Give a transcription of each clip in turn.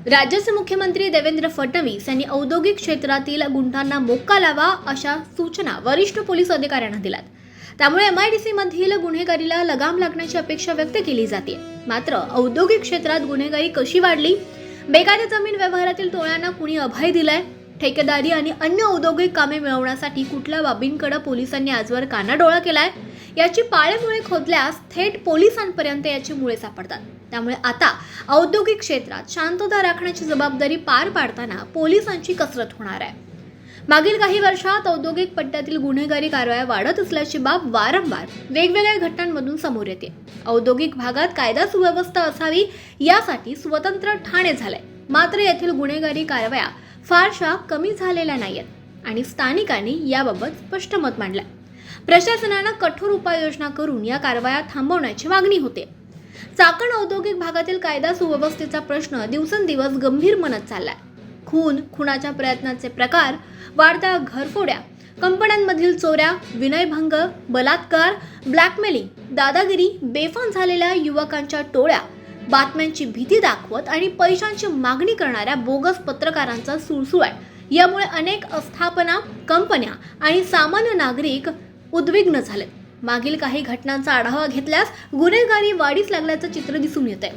राज्याचे मुख्यमंत्री देवेंद्र फडणवीस यांनी औद्योगिक क्षेत्रातील गुंडांना मोक्का लावा अशा सूचना वरिष्ठ पोलीस अधिकाऱ्यांना दिल्यात. त्यामुळे MIDC मधील गुन्हेगारीला लगाम लागण्याची अपेक्षा व्यक्त केली जाते. मात्र औद्योगिक क्षेत्रात गुन्हेगारी कशी वाढली, बेकायदा जमीन व्यवहारातील टोळ्यांना कुणी अभय दिलाय, ठेकेदारी आणि अन्य औद्योगिक कामे मिळवण्यासाठी कुठल्या बाबींकडे पोलिसांनी आजवर कानाडोळा केलाय, याची पाळेमुळे खोदल्यास थेट पोलिसांपर्यंत याची मुळे सापडतात. त्यामुळे आता औद्योगिक क्षेत्रात शांतता राखण्याची जबाबदारी पार पाडताना पोलिसांची कसरत होणार आहे. मागील काही वर्षात औद्योगिक पट्ट्यातील गुन्हेगारी कारवाया वाढत असल्याची बाब वारंवार वेगवेगळ्या घटनांमधून समोर येते. औद्योगिक भागात कायदा सुव्यवस्था असावी यासाठी स्वतंत्र ठाणे झाले. मात्र येथील गुन्हेगारी कारवाया फारशा कमी झालेल्या नाहीत आणि स्थानिकांनी याबाबत स्पष्ट मत मांडलं. प्रशासनानं कठोर उपाययोजना करून या कारवाया थांबवण्याची मागणी होते. चाकण औद्योगिक भागातील कायदा सुव्यवस्थेचा प्रश्न दिवसेंदिवस गंभीर बनत चाललाय. खुनाच्या प्रयत्नाचे प्रकार, वाढत्या घरफोड्या, कंपन्यांमधील चोऱ्या, विनयभंग, बलात्कार, ब्लॅकमेलिंग, दादागिरी, बेफाम झालेल्या युवकांच्या टोळ्या, बातम्यांची भीती दाखवत आणि पैशांची मागणी करणाऱ्या बोगस पत्रकारांचा सुळसुळाट यामुळे अनेक आस्थापना, कंपन्या आणि सामान्य नागरिक उद्विग्न झालेत. मागील काही घटनांचा आढावा घेतल्यास गुन्हेगारी वाढीस लागल्याचं चित्र दिसून येतंय.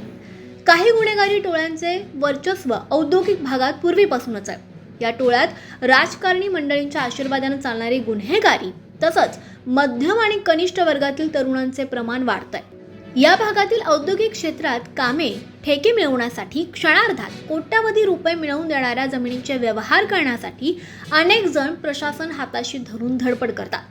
काही गुन्हेगारी टोळ्यांचे वर्चस्व औद्योगिक भागात पूर्वीपासूनच आहे. या टोळ्यात राजकारणी मंडळींच्या आशीर्वादाने चालणारी गुन्हेगारी तसंच मध्यम आणि कनिष्ठ वर्गातील तरुणांचे प्रमाण वाढतंय. या भागातील औद्योगिक क्षेत्रात कामे, ठेके मिळवण्यासाठी क्षणार्धात कोट्यावधी रुपये मिळवून देणाऱ्या जमिनीचे व्यवहार करण्यासाठी अनेक जण प्रशासन हाताशी धरून धडपड करतात.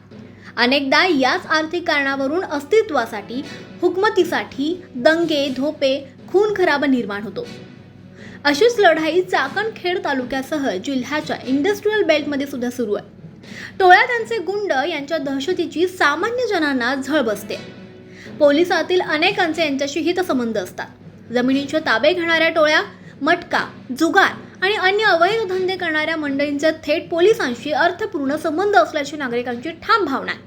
अनेकदा याच आर्थिक कारणावरून अस्तित्वासाठी, हुकमतीसाठी दंगे, धोपे, खून खराबा निर्माण होतो. अशीच लढाई चाकणखेड तालुक्यासह जिल्ह्याच्या इंडस्ट्रियल बेल्टमध्ये सुद्धा सुरू आहे. टोळ्या त्यांचे गुंड यांच्या दहशतीची सामान्य जनांना झळ बसते. पोलिसातील अनेकांचे यांच्याशी हितसंबंध असतात. जमिनीचे ताबे घेणाऱ्या टोळ्या, मटका, जुगार आणि अन्य अवैध धंदे करणाऱ्या मंडळींचे थेट पोलिसांशी अर्थपूर्ण संबंध असल्याची नागरिकांची ठाम भावना आहे.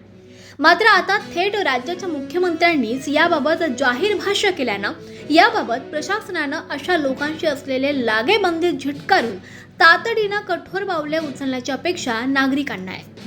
मात्र आता थेट राज्याच्या मुख्यमंत्र्यांनीच याबाबत जाहीर भाष्य केल्यानं याबाबत प्रशासनानं अशा लोकांशी असलेले लागेबांधे झिटकारून तातडीनं कठोर पावले उचलण्याची अपेक्षा नागरिकांना आहे.